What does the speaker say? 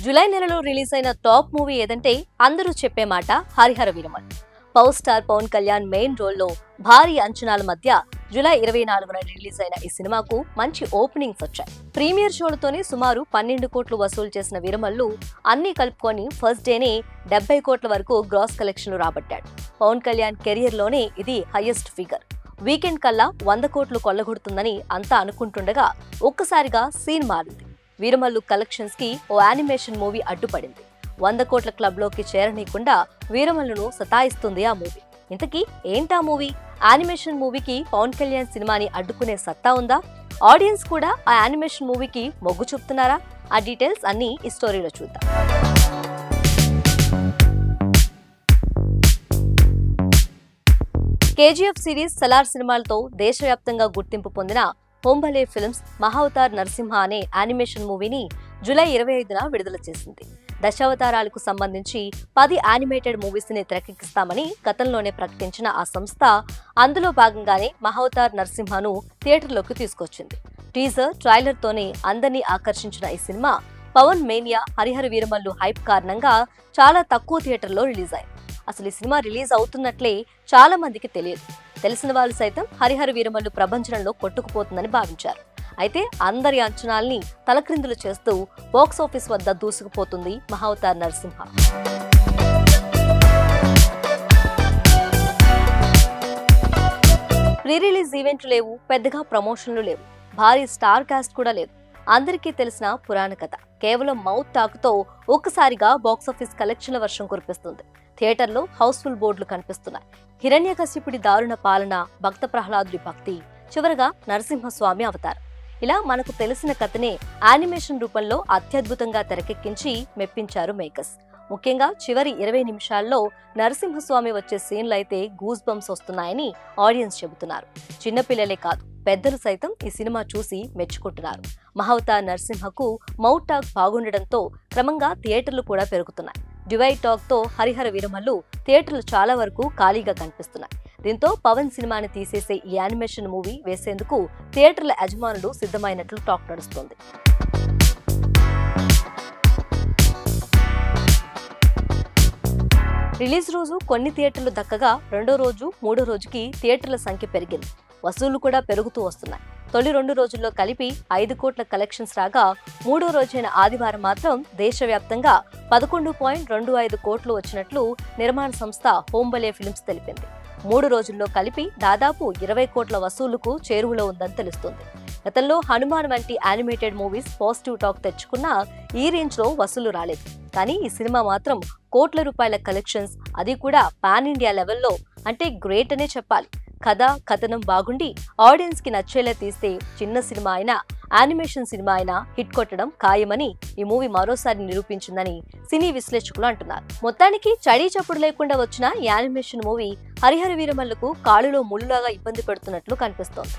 July నెలలో release అయిన top movie ఏదంటే అందరూ చెప్పే మాట Harihara Veeramal. Power star Pawan Kalyan main రోల్లో భారీ అంచనాల మధ్య జూలై 24న రిలీజ్ అయిన ఈ సినిమాకు మంచి ఓపెనింగ్స్ వచ్చాయి. ప్రీమియర్ షోలతోనే సుమారు 12 కోట్లు వసూలు చేసిన వీరమల్లు అన్ని కలుపుకొని ఫస్ట్ డేనే 70 కోట్ల వరకు గ్రాస్ కలెక్షన్లు రాబట్టాడు. పవన్ కళ్యాణ్ కెరియర్ లోనే ఇది హైయెస్ట్ ఫిగర్. వీకెండ్ కల్లా 100 కోట్లు కొల్లగొడుతుందని అంతా అనుకుంటుండగా ఒక్కసారిగా సీన్ మారింది. వీరమల్లు కలెక్షన్స్ కి ఓ యానిమేషన్ మూవీ అడ్డుపడింది. 100 కోట్ల క్లబ్ లోకి చేరనీయకుండా వీరమల్లును సతాయిస్తుంది ఆ మూవీ. ఇంతకీ ఏంటా మూవీ? యానిమేషన్ మూవీకి పవన్ కళ్యాణ్ సినిమాని అడ్డుకునే సత్తా ఉందా? ఆడియన్స్ కూడా ఆ యానిమేషన్ మూవీకి మొగ్గు చూపుతున్నారా? ఆ డీటెయిల్స్ అన్ని ఈ స్టోరీలో చూద్దాం. కేజీఎఫ్ సిరీస్, సలార్ సినిమాలతో దేశవ్యాప్తంగా గుర్తింపు పొందిన హోంబలే ఫిల్మ్స్ మహావతార్ నరసింహ అనే యానిమేషన్ మూవీని జూలై 25న విడుదల చేసింది. దశావతారాలకు సంబంధించి 10 యానిమేటెడ్ మూవీస్ ని తెరకెక్కిస్తామని గతంలోనే ప్రకటించిన ఆ సంస్థ అందులో భాగంగానే మహావతార్ నరసింహను థియేటర్లోకి తీసుకొచ్చింది. టీజర్, ట్రైలర్ తోనే అందరినీ ఆకర్షించిన ఈ cinema Pawan mania, Harihara Veeramallu hype కారణంగా చాలా తక్కువ థియేటర్లో రిలీజ్ అయింది. అసలు ఈ సినిమా రిలీజ్ అవుతున్నట్లే చాలా మందికి తెలియదు. తెలిసిన వాళ్ళు సైతం హరిహర వీరమల్లు ప్రభంజనంలో కొట్టుకుపోతుందని భావించారు. అయితే అందరి అంచనాల్ని తలక్రిందులు చేస్తూ బాక్సాఫీస్ వద్ద దూసుకుపోతుంది మహావతార్ నరసింహ. ప్రీ రిలీజ్ ఈవెంట్లు లేవు, పెద్దగా ప్రమోషన్లు లేవు, భారీ స్టార్ కాస్ట్ కూడా లేదు. అందరికీ తెలిసిన పురాణ కథ కేవలం మౌత్ టాక్తో ఒక్కసారిగా బాక్సాఫీస్ కలెక్షన్ల వర్షం కురిపిస్తుంది. థియేటర్లో హౌస్ఫుల్ బోర్డులు కనిపిస్తున్నాయి. హిరణ్యకశిపుడి దారుణ పాలన, భక్త ప్రహ్లాదుడి భక్తి, చివరగా నరసింహస్వామి అవతారం. ఇలా మనకు తెలిసిన కథనే యానిమేషన్ రూపంలో అత్యద్భుతంగా తెరకెక్కించి మెప్పించారు మేకర్స్. ముఖ్యంగా చివరి 20 నిమిషాల్లో నరసింహస్వామి వచ్చే సీన్లు అయితే గూస్ బంప్స్ వస్తున్నాయని ఆడియన్స్ చెబుతున్నారు. చిన్నపిల్లలే కాదు, పెద్దలు సైతం ఈ సినిమా చూసి మెచ్చుకుంటున్నారు. మహావతార్ నరసింహకు మౌత్ టాక్ బాగుండడంతో క్రమంగా థియేటర్లు కూడా పెరుగుతున్నాయి. డివైడ్ టాక్ తో హరిహర వీరమల్లు థియేటర్లు చాలా వరకు ఖాళీగా కనిపిస్తున్నాయి. దీంతో పవన్ సినిమాని తీసేసే ఈ యానిమేషన్ మూవీ వేసేందుకు థియేటర్ల యజమానులు సిద్ధమైనట్లు టాక్ నడుస్తోంది. రిలీజ్ రోజు కొన్ని థియేటర్లు దక్కగా రెండో రోజు, మూడో రోజుకి థియేటర్ల సంఖ్య పెరిగింది. వసూళ్లు కూడా పెరుగుతూ వస్తున్నాయి. తొలి 2 రోజుల్లో కలిపి 5 కోట్ల కలెక్షన్స్ రాగా మూడో రోజైన ఆదివారం మాత్రం దేశవ్యాప్తంగా 11.25 కోట్లు వచ్చినట్లు నిర్మాణ సంస్థ హోంబలే ఫిల్మ్స్ తెలిపింది. 3 రోజుల్లో కలిపి దాదాపు 20 కోట్ల వసూలుకు చేరువలో ఉందని తెలుస్తుంది. గతంలో హనుమాన్ వంటి యానిమేటెడ్ మూవీస్ పాజిటివ్ టాక్ తెచ్చుకున్నా ఈ రేంజ్ లో వసూలు రాలేదు. కానీ ఈ సినిమా మాత్రం కోట్ల రూపాయల కలెక్షన్స్, అది కూడా పాన్ ఇండియా లెవెల్లో అంటే గ్రేట్ అనే చెప్పాలి. కథ, కథనం బాగుండి ఆడియన్స్ కి నచ్చేలా తీస్తే చిన్న సినిమా అయినా, యానిమేషన్ సినిమా అయినా హిట్ కొట్టడం ఖాయమని ఈ మూవీ మరోసారి నిరూపించిందని సినీ విశ్లేషకులు అంటున్నారు. మొత్తానికి చడీ చప్పుడు లేకుండా వచ్చిన యానిమేషన్ మూవీ హరిహర వీరమల్లుకు కాలులో ముళ్ళులాగా ఇబ్బంది పెడుతున్నట్లు కనిపిస్తోంది.